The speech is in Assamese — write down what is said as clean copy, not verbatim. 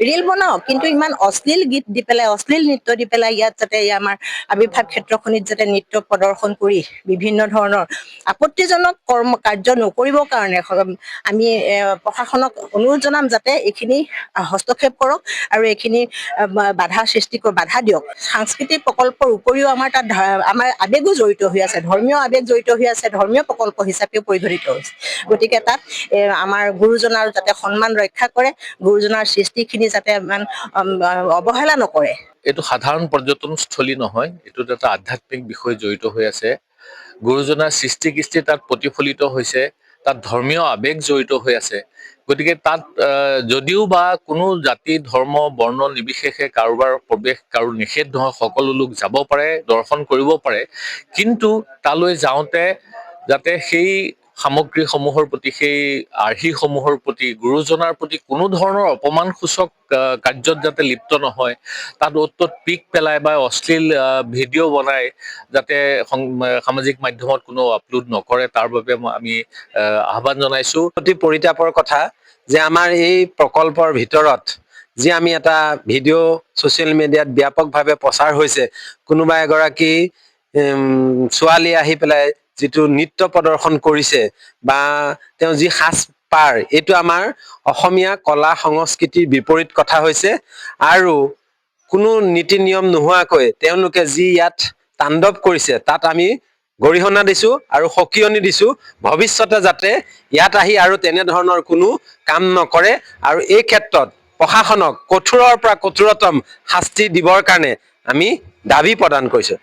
ৰীল বনাওক, কিন্তু ইমান অশ্লীল গীত দি পেলাই, অশ্লীল নৃত্য দি পেলাই ইয়াত যাতে আমাৰ আৱিৰ্ভাৱ ক্ষেত্ৰখনিত যাতে নৃত্য প্ৰদৰ্শন কৰি বিভিন্ন ধৰণৰ আপত্তিজনক কাৰ্য নকৰিবৰ কাৰণে আমি প্ৰশাসনক অনুৰোধ জনাম যাতে এইখিনি হস্তক্ষেপ কৰক আৰু এইখিনি বাধা দিয়ক। সাংস্কৃতিক প্ৰকল্পৰ উপৰিও আমাৰ তাত আমাৰ আৱেগো জড়িত হৈ আছে, ধৰ্মীয় আৱেগ জড়িত হৈ আছে, ধৰ্মীয় প্ৰকল্প হিচাপেও পৰিগণিত হৈছে। গতিকে তাত আমাৰ গুৰুজনাৰ যাতে সন্মান ৰক্ষা কৰে, গুৰুজনাৰ সৃষ্টিখিনি যাতে ইমান অৱহেলা নকৰে। এইটো সাধাৰণ পৰ্যটনস্থলী নহয়, এইটোত এটা আধ্যাত্মিক বিষয় জড়িত হৈ আছে। গুৰুজনাৰ সৃষ্টি কৃষ্টি তাত প্ৰতিফলিত হৈছে, তাত ধৰ্মীয় আৱেগ জড়িত হৈ আছে। গতিকে তাত যদিও বা কোনো জাতি ধৰ্ম বৰ্ণ নিৰ্বিশেষে কাৰোবাৰ প্ৰৱেশ কাৰো নিষেধ নহয়, সকলো লোক যাব পাৰে, দৰ্শন কৰিব পাৰে, কিন্তু তালৈ যাওঁতে যাতে সেই সামগ্ৰীসমূহৰ প্ৰতি, সেই আৰ্হিসমূহৰ প্ৰতি, গুৰুজনাৰ প্ৰতি কোনো ধৰণৰ অপমানসূচক কাৰ্যত যাতে লিপ্ত নহয়, তাত অত পিক পেলাই বা অশ্লীল ভিডিঅ' বনাই যাতে সামাজিক মাধ্যমত কোনো আপলোড নকৰে, তাৰ বাবে আমি আহ্বান জনাইছো। অতি পৰিতাপৰ কথা যে আমাৰ এই প্ৰকল্পৰ ভিতৰত যি আমি এটা ভিডিঅ' ছ'চিয়েল মিডিয়াত ব্যাপকভাৱে প্ৰচাৰ হৈছে, কোনোবা এগৰাকী ছোৱালী আহি পেলাই যিটো নৃত্য প্ৰদৰ্শন কৰিছে বা তেওঁ যি সাজপাৰ, এইটো আমাৰ অসমীয়া কলা সংস্কৃতিৰ বিপৰীত কথা হৈছে। আৰু কোনো নীতি নিয়ম নোহোৱাকৈ তেওঁলোকে যি ইয়াত তাণ্ডৱ কৰিছে, তাত আমি গৰিহণা দিছো আৰু সকিয়নি দিছো, ভৱিষ্যতে যাতে ইয়াত আহি আৰু তেনেধৰণৰ কোনো কাম নকৰে আৰু এই ক্ষেত্ৰত প্ৰশাসনক কঠোৰৰ পৰা কঠোৰতম শাস্তি দিবৰ কাৰণে আমি দাবী প্ৰদান কৰিছো।